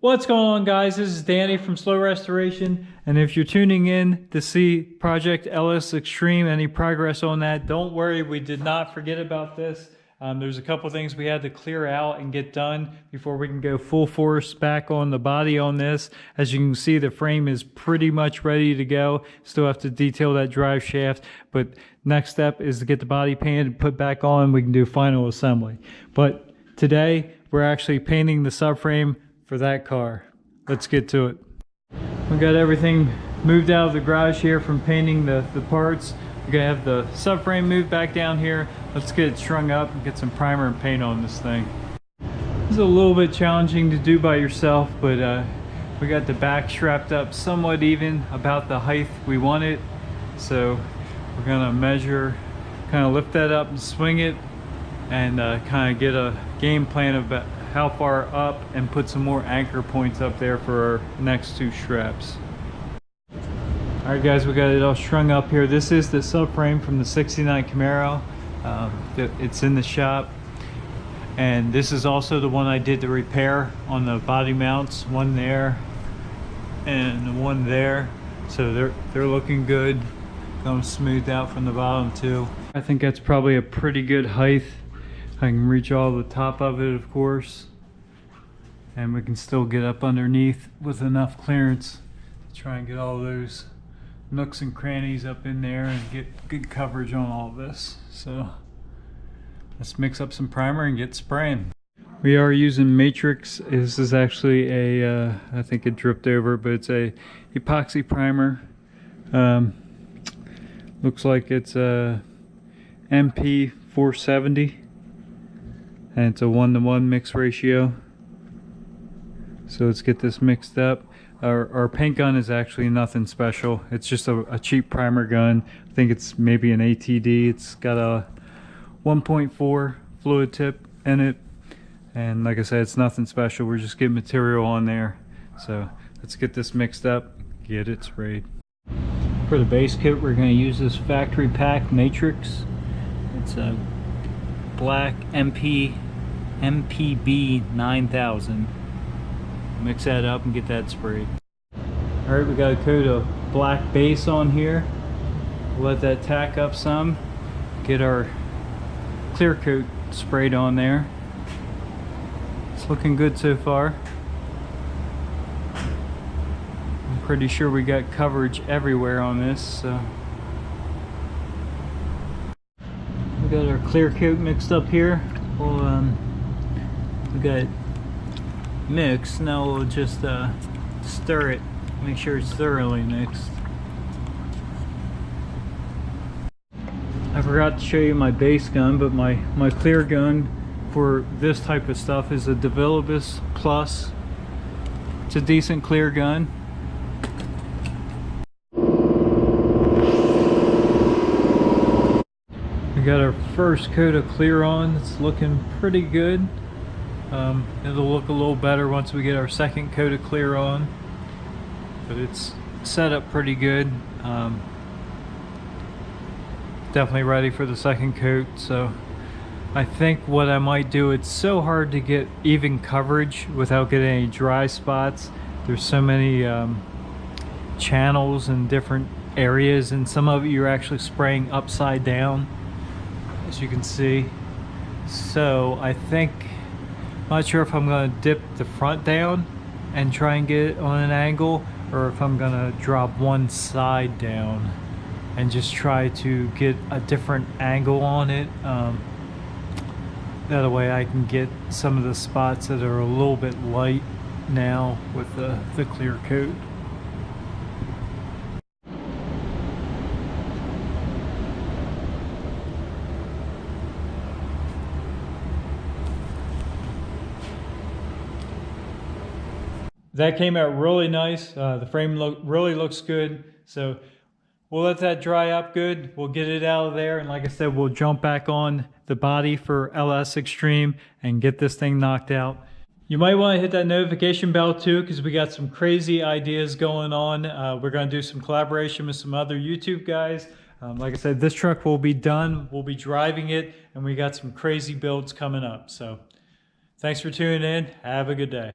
What's going on, guys? This is Danny from Slow Restoration, and if you're tuning in to see Project LS Extreme, any progress on that, don't worry, we did not forget about this. There's a couple things we had to clear out and get done before we can go full force back on the body on this. As you can see, the frame is pretty much ready to go. Still have to detail that drive shaft, but next step is to get the body painted, put back on, we can do final assembly. But today, we're actually painting the subframe for that car. Let's get to it. We got everything moved out of the garage here from painting the parts. We're gonna have the subframe moved back down here. Let's get it strung up and get some primer and paint on this thing. This is a little bit challenging to do by yourself, but we got the back strapped up somewhat even, about the height we want it. So we're gonna measure, kind of lift that up and swing it, and kind of get a game plan about how far up, and put some more anchor points up there for our next two straps. Alright guys, we got it all strung up here. This is the subframe from the 69 Camaro. It's in the shop, and this is also the one I did the repair on the body mounts, one there and one there. So they're looking good, going smoothed out from the bottom too. I think that's probably a pretty good height. I can reach all the top of it, of course, and we can still get up underneath with enough clearance to try and get all those nooks and crannies up in there and get good coverage on all of this. So let's mix up some primer and get spraying. We are using Matrix. This is actually a I think it dripped over, but it's a epoxy primer. Looks like it's a MP 470. And it's a 1-to-1 mix ratio. So let's get this mixed up. Our paint gun is actually nothing special. It's just a cheap primer gun. I think it's maybe an ATD. It's got a 1.4 fluid tip in it. And like I said, it's nothing special. We're just getting material on there. So let's get this mixed up, get it sprayed. For the base coat, we're going to use this factory pack Matrix. It's a black MPB 9000. Mix that up and get that sprayed. Alright, we got a coat of black base on here. We'll let that tack up some. Get our clear coat sprayed on there. It's looking good so far. I'm pretty sure we got coverage everywhere on this. So we got our clear coat mixed up here. We got it mixed. Now we'll just stir it, make sure it's thoroughly mixed. I forgot to show you my base gun, but my clear gun for this type of stuff is a Devilibus Plus. It's a decent clear gun. We got our first coat of clear on. It's looking pretty good. It'll look a little better once we get our second coat of clear on, but it's set up pretty good. Definitely ready for the second coat. So I think what I might do, it's so hard to get even coverage without getting any dry spots. There's so many channels and different areas, and some of it you're actually spraying upside down, as you can see. So I think, I'm not sure if I'm going to dip the front down and try and get it on an angle, or if I'm going to drop one side down and just try to get a different angle on it. That way I can get some of the spots that are a little bit light now with the clear coat. That came out really nice. The frame really looks good. So we'll let that dry up good. We'll get it out of there. And like I said, we'll jump back on the body for LS Extreme and get this thing knocked out. You might want to hit that notification bell too, because we got some crazy ideas going on. We're going to do some collaboration with some other YouTube guys. Like I said, this truck will be done. We'll be driving it, and we got some crazy builds coming up. So thanks for tuning in. Have a good day.